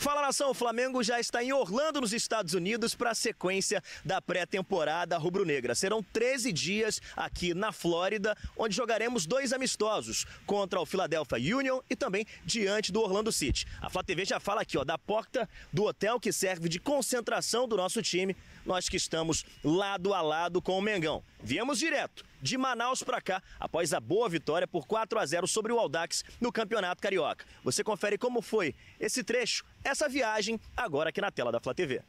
Fala, nação, o Flamengo já está em Orlando, nos Estados Unidos, para a sequência da pré-temporada rubro-negra. Serão 13 dias aqui na Flórida, onde jogaremos 2 amistosos contra o Philadelphia Union e também diante do Orlando City. A Flá TV já fala aqui, ó, da porta do hotel que serve de concentração do nosso time, nós que estamos lado a lado com o Mengão. Viemos direto de Manaus para cá, após a boa vitória por 4-0 sobre o Audax no Campeonato Carioca. Você confere como foi esse trecho, essa viagem, agora aqui na tela da Flá TV.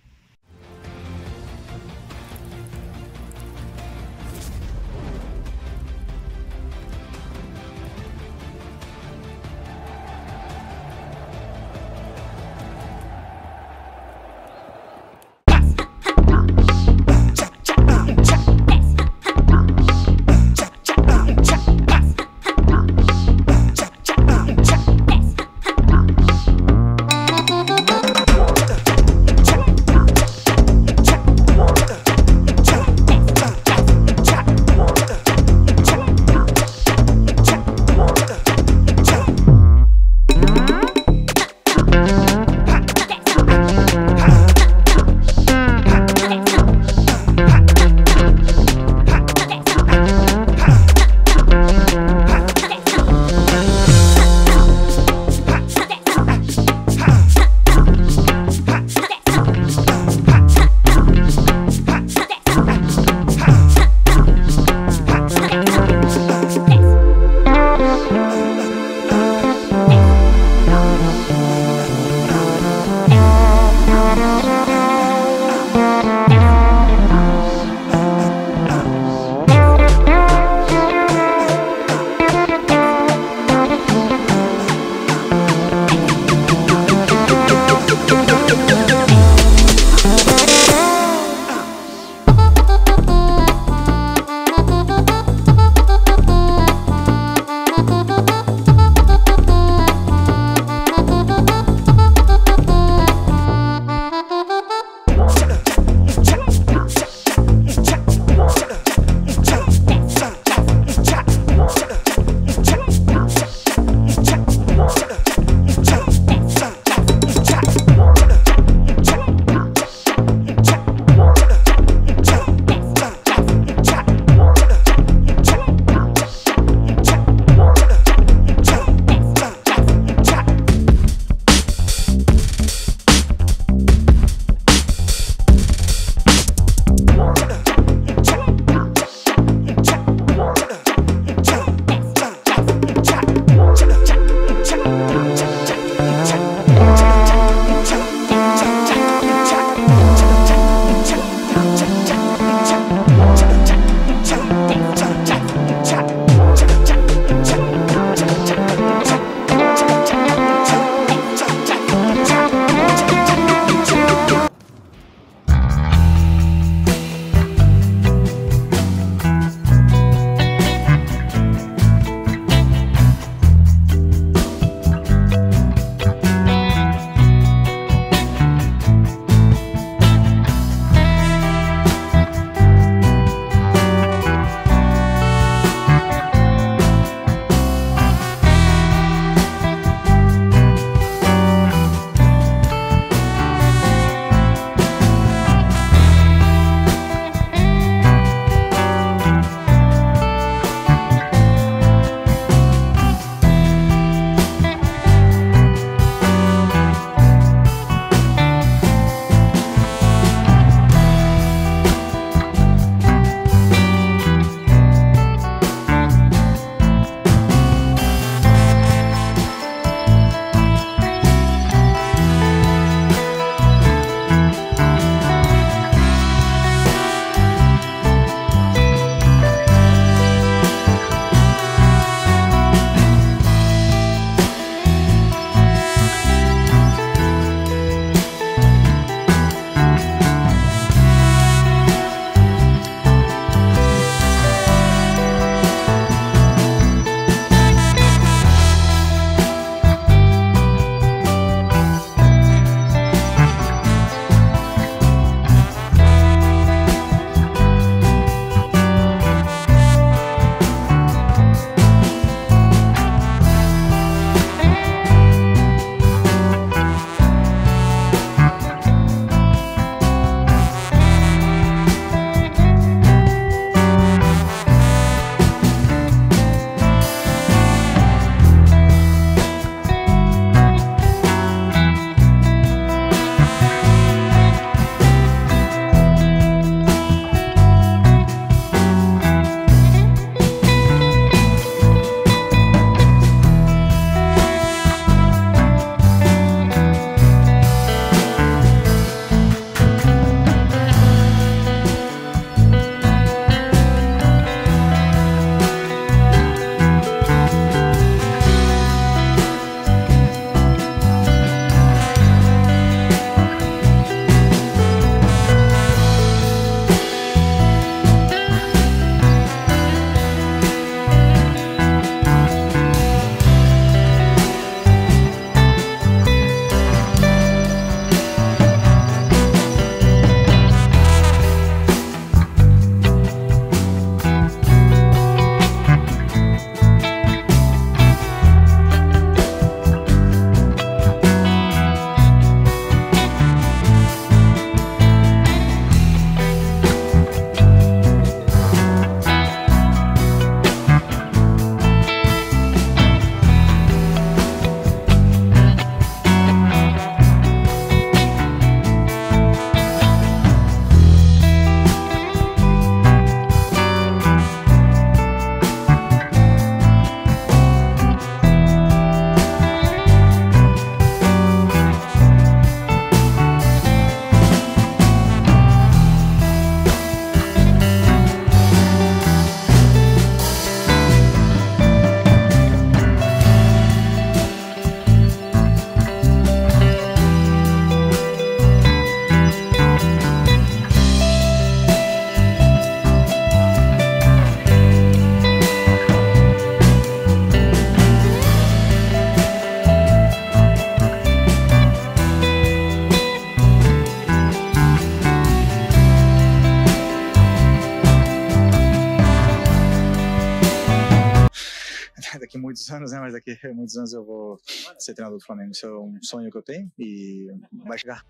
anos, né? Mas daqui a muitos anos eu vou ser treinador do Flamengo. Isso é um sonho que eu tenho e vai chegar.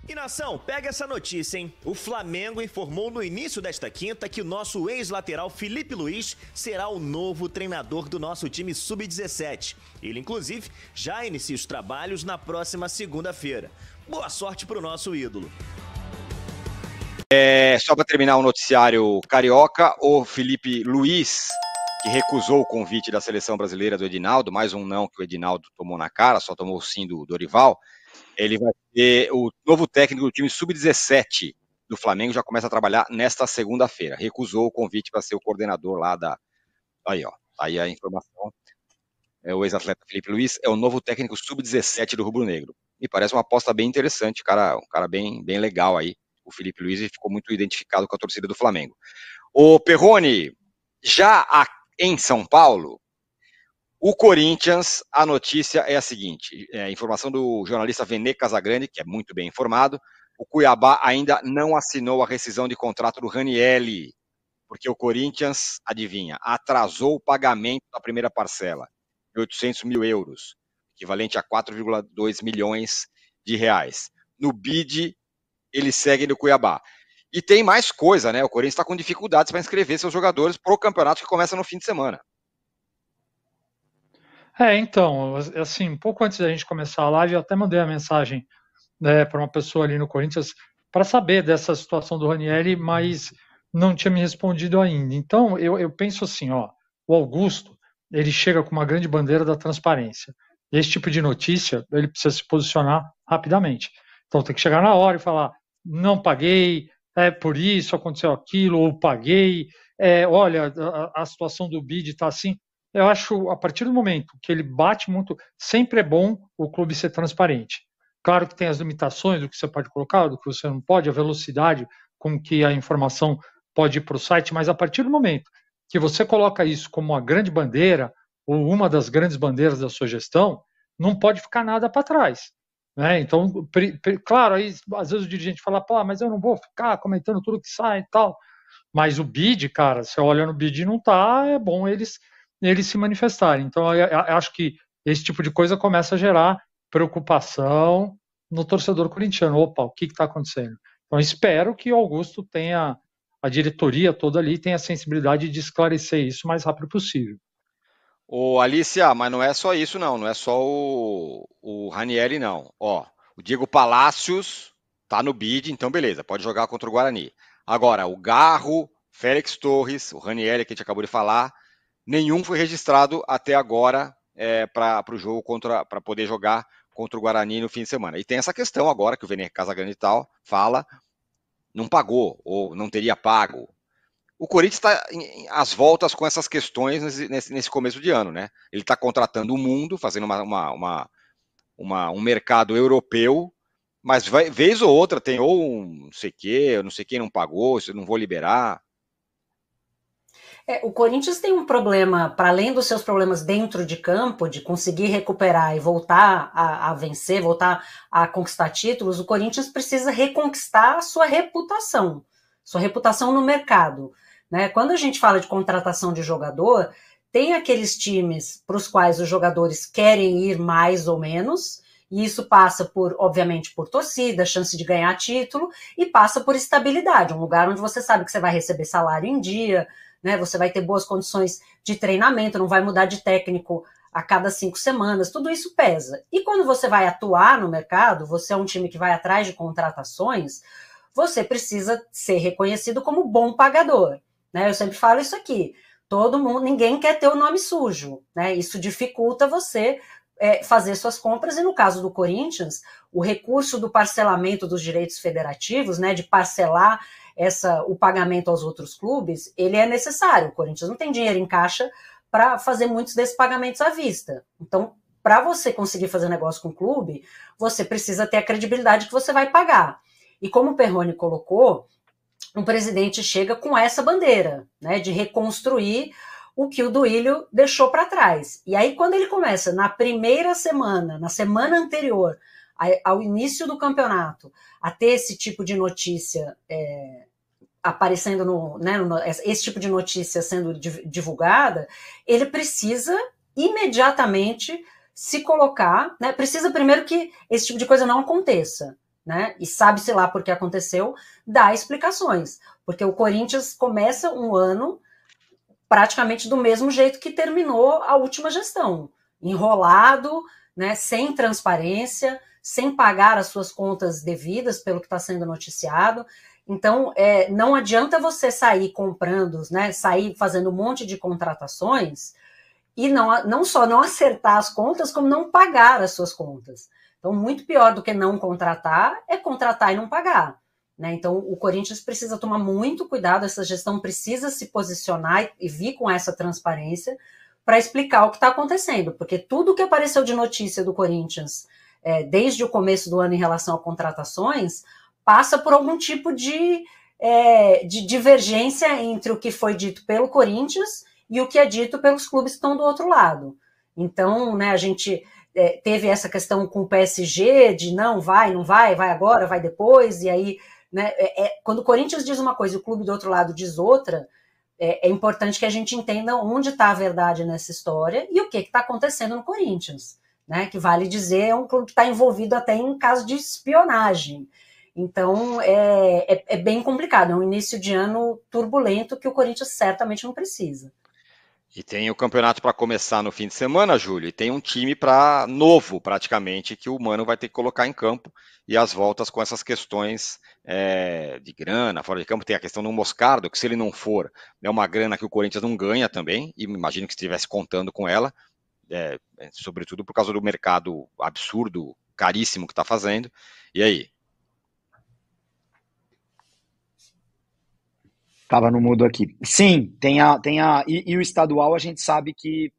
E nação, pega essa notícia, hein? O Flamengo informou no início desta quinta que o nosso ex-lateral Felipe Luiz será o novo treinador do nosso time Sub-17. Ele, inclusive, já inicia os trabalhos na próxima segunda-feira. Boa sorte pro nosso ídolo. Só para terminar o noticiário carioca, o Felipe Luiz, que recusou o convite da seleção brasileira do Edinaldo, mais um não que o Edinaldo tomou na cara, só tomou o sim do Dorival. Ele vai ser o novo técnico do time Sub-17 do Flamengo, já começa a trabalhar nesta segunda-feira. Recusou o convite para ser o coordenador lá da... Aí, ó, aí a informação. O ex-atleta Felipe Luiz é o novo técnico Sub-17 do Rubro Negro. Me parece uma aposta bem interessante, um cara bem legal aí, o Felipe Luiz, e ficou muito identificado com a torcida do Flamengo. O Perrone, já em São Paulo, o Corinthians, a notícia é a seguinte, informação do jornalista Vene Casagrande, que é muito bem informado, o Cuiabá ainda não assinou a rescisão de contrato do Ranielli, porque o Corinthians, adivinha, atrasou o pagamento da primeira parcela, de 800 mil euros, equivalente a 4,2 milhões de reais. No bid, ele segue no Cuiabá. E tem mais coisa, né? O Corinthians está com dificuldades para inscrever seus jogadores para o campeonato que começa no fim de semana. Então, assim, um pouco antes da gente começar a live, eu até mandei a mensagem, né, para uma pessoa ali no Corinthians para saber dessa situação do Ranieri, mas não tinha me respondido ainda. Então, eu penso assim, ó, o Augusto, ele chega com uma grande bandeira da transparência. Esse tipo de notícia, ele precisa se posicionar rapidamente. Então, tem que chegar na hora e falar, não paguei, por isso, aconteceu aquilo, ou paguei, olha, a situação do bid está assim. Eu acho, a partir do momento que ele bate muito, sempre é bom o clube ser transparente. Claro que tem as limitações do que você pode colocar, do que você não pode, a velocidade com que a informação pode ir para o site, mas a partir do momento que você coloca isso como uma grande bandeira, ou uma das grandes bandeiras da sua gestão, não pode ficar nada para trás. Né? Então, claro, aí às vezes o dirigente fala, pô, mas eu não vou ficar comentando tudo que sai e tal. Mas o bid, cara, você olha no bid e não tá, é bom eles se manifestarem. Então, eu acho que esse tipo de coisa começa a gerar preocupação no torcedor corintiano. Opa, o que está acontecendo? Então, espero que o Augusto tenha, a diretoria toda ali, tenha a sensibilidade de esclarecer isso o mais rápido possível. Ô, Alicia, mas não é só isso, não é só o Ranieri, não. Ó, o Diego Palacios tá no bid, então beleza, pode jogar contra o Guarani. Agora, o Garro, Félix Torres, o Ranieri, que a gente acabou de falar, nenhum foi registrado até agora para o jogo para poder jogar contra o Guarani no fim de semana. E tem essa questão agora que o Vene Casagrande e tal fala, não pagou ou não teria pago. O Corinthians está às voltas com essas questões nesse começo de ano, né? Ele está contratando o mundo, fazendo um mercado europeu, mas vez ou outra tem ou não sei quem não pagou, se eu não vou liberar. O Corinthians tem um problema, para além dos seus problemas dentro de campo, de conseguir recuperar e voltar a vencer, voltar a conquistar títulos, o Corinthians precisa reconquistar a sua reputação no mercado. Né? Quando a gente fala de contratação de jogador, tem aqueles times para os quais os jogadores querem ir mais ou menos, e isso passa obviamente, por torcida, chance de ganhar título, e passa por estabilidade, um lugar onde você sabe que você vai receber salário em dia, né, você vai ter boas condições de treinamento, não vai mudar de técnico a cada 5 semanas, tudo isso pesa. E quando você vai atuar no mercado, você é um time que vai atrás de contratações, você precisa ser reconhecido como bom pagador. Né? Eu sempre falo isso aqui, ninguém quer ter o nome sujo, né? Isso dificulta você fazer suas compras, e no caso do Corinthians, o recurso do parcelamento dos direitos federativos, né, de parcelar o pagamento aos outros clubes, ele é necessário. O Corinthians não tem dinheiro em caixa para fazer muitos desses pagamentos à vista. Então, para você conseguir fazer negócio com o clube, você precisa ter a credibilidade que você vai pagar. E como o Perrone colocou, o presidente chega com essa bandeira, né, de reconstruir o que o Duílio deixou para trás. E aí, quando ele começa, na primeira semana, na semana anterior ao início do campeonato, a ter esse tipo de notícia aparecendo esse tipo de notícia sendo divulgada, ele precisa imediatamente se colocar, né? Precisa primeiro que esse tipo de coisa não aconteça, né? E sabe-se lá por que aconteceu, dá explicações. Porque o Corinthians começa um ano praticamente do mesmo jeito que terminou a última gestão. Enrolado, né? Sem transparência, sem pagar as suas contas devidas pelo que está sendo noticiado. Então, não adianta você sair comprando, né? Sair fazendo um monte de contratações e não só não acertar as contas, como não pagar as suas contas. Então, muito pior do que não contratar é contratar e não pagar, né? Então, o Corinthians precisa tomar muito cuidado, essa gestão precisa se posicionar e vir com essa transparência para explicar o que está acontecendo, porque tudo que apareceu de notícia do Corinthians desde o começo do ano em relação a contratações passa por algum tipo de divergência entre o que foi dito pelo Corinthians e o que é dito pelos clubes que estão do outro lado. Então, né, a gente teve essa questão com o PSG de não vai agora, vai depois, e aí, né, quando o Corinthians diz uma coisa e o clube do outro lado diz outra, é importante que a gente entenda onde está a verdade nessa história e o que está acontecendo no Corinthians, né, que vale dizer, é um clube que está envolvido até em caso de espionagem. Então, é bem complicado, é um início de ano turbulento que o Corinthians certamente não precisa. E tem o campeonato para começar no fim de semana, Júlio, e tem um time novo, praticamente, que o Mano vai ter que colocar em campo, e as voltas com essas questões de grana, fora de campo, tem a questão do Moscardo, que se ele não for, é uma grana que o Corinthians não ganha também, e imagino que estivesse contando com ela, sobretudo por causa do mercado absurdo, caríssimo que está fazendo. E aí? Tava no mudo aqui. Sim, e o estadual a gente sabe que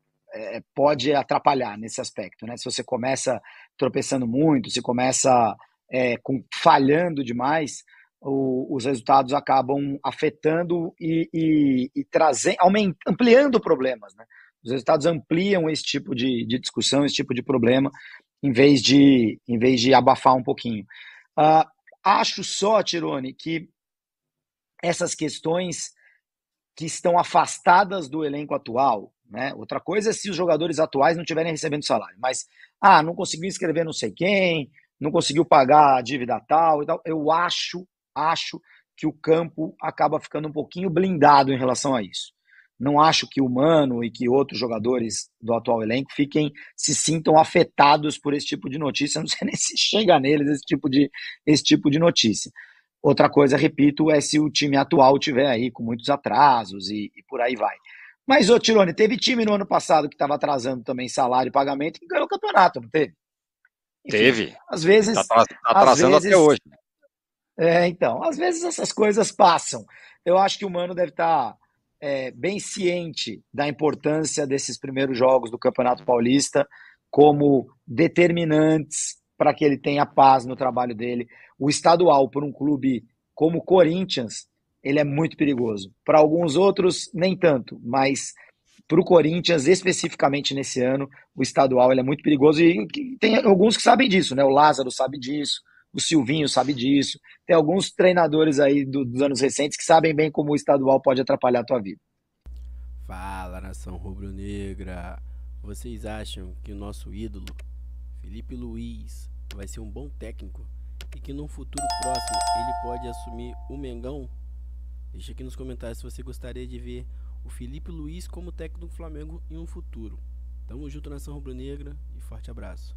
pode atrapalhar nesse aspecto, né? Se você começa tropeçando muito, se começa falhando demais, os resultados acabam afetando e ampliando problemas, né? Os resultados ampliam esse tipo de discussão, esse tipo de problema, em vez de abafar um pouquinho. Acho só, Tirone, que essas questões que estão afastadas do elenco atual, né? Outra coisa é se os jogadores atuais não estiverem recebendo salário, mas não conseguiu inscrever não sei quem, não conseguiu pagar a dívida tal e tal. Eu acho que o campo acaba ficando um pouquinho blindado em relação a isso. Não acho que o Mano e que outros jogadores do atual elenco se sintam afetados por esse tipo de notícia. Não sei nem se chega neles esse tipo de notícia. Outra coisa, repito, é se o time atual tiver aí com muitos atrasos e por aí vai. Mas, Tirone, teve time no ano passado que estava atrasando também salário e pagamento e ganhou o campeonato, não teve? Enfim, teve. Às vezes... Está atrasando até hoje. Então, às vezes essas coisas passam. Eu acho que o Mano deve estar bem ciente da importância desses primeiros jogos do Campeonato Paulista como determinantes para que ele tenha paz no trabalho dele. O estadual, por um clube como o Corinthians, ele é muito perigoso. Para alguns outros, nem tanto, mas para o Corinthians, especificamente nesse ano, o estadual ele é muito perigoso e tem alguns que sabem disso, né? O Lázaro sabe disso, o Silvinho sabe disso, tem alguns treinadores aí dos anos recentes que sabem bem como o estadual pode atrapalhar a tua vida. Fala, nação rubro-negra! Vocês acham que o nosso ídolo, Felipe Luiz, vai ser um bom técnico e que num futuro próximo ele pode assumir o Mengão? Deixa aqui nos comentários se você gostaria de ver o Felipe Luiz como técnico do Flamengo em um futuro. Tamo junto, nação rubro-negra, e forte abraço.